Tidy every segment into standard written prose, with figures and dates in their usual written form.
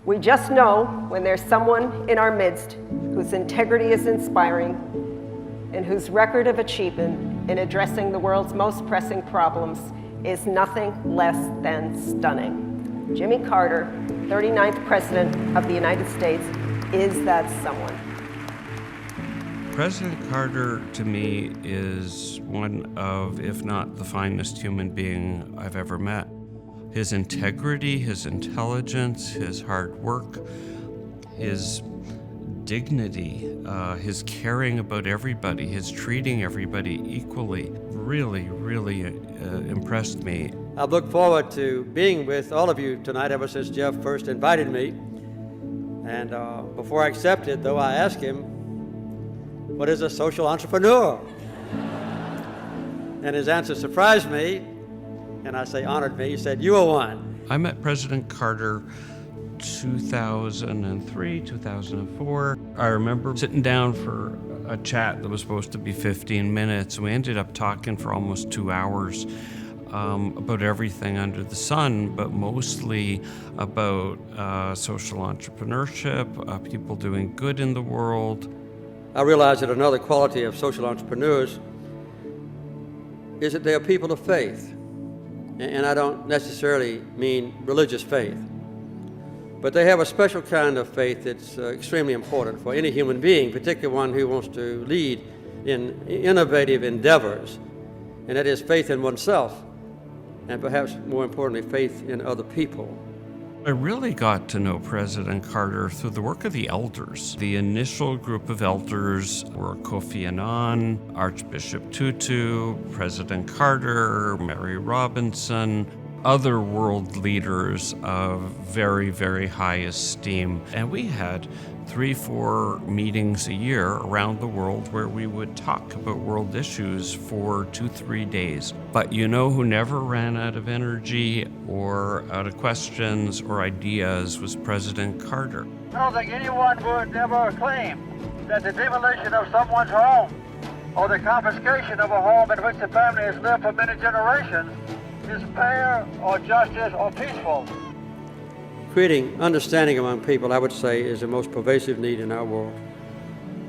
We just know when there's someone in our midst whose integrity is inspiring and whose record of achievement in addressing the world's most pressing problems is nothing less than stunning. Jimmy Carter, 39th President of the United States, is that someone. President Carter, to me, is one of, if not the finest human being I've ever met. His integrity, his intelligence, his hard work, his dignity, his caring about everybody, his treating everybody equally, really impressed me. I've looked forward to being with all of you tonight ever since Jeff first invited me. And before I accepted, though, I asked him, what is a social entrepreneur? And his answer surprised me, and I say honored me. He said, you are one. I met President Carter 2003, 2004. I remember sitting down for a chat that was supposed to be 15 minutes. We ended up talking for almost 2 hours about everything under the sun, but mostly about social entrepreneurship, people doing good in the world. I realize that another quality of social entrepreneurs is that they are people of faith. And I don't necessarily mean religious faith, but they have a special kind of faith that's extremely important for any human being, particularly one who wants to lead in innovative endeavors, and that is faith in oneself, and perhaps more importantly, faith in other people. I really got to know President Carter through the work of the elders. The initial group of elders were Kofi Annan, Archbishop Tutu, President Carter, Mary Robinson, other world leaders of very high esteem. And we had 3-4 meetings a year around the world where we would talk about world issues for 2-3 days. But you know who never ran out of energy or out of questions or ideas was President Carter. I don't think anyone would ever claim that the demolition of someone's home or the confiscation of a home in which the family has lived for many generations is fair or justice or peaceful. Creating understanding among people, I would say, is the most pervasive need in our world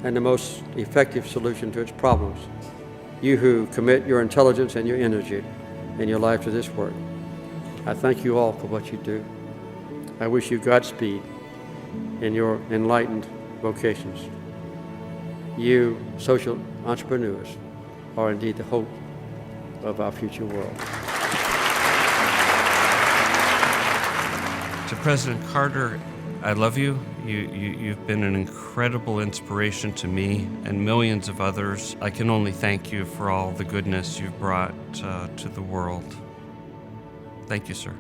and the most effective solution to its problems. You who commit your intelligence and your energy and your life to this work, I thank you all for what you do. I wish you Godspeed in your enlightened vocations. You social entrepreneurs are indeed the hope of our future world. To President Carter, I love you. You've been an incredible inspiration to me and millions of others. I can only thank you for all the goodness you've brought to the world. Thank you, sir.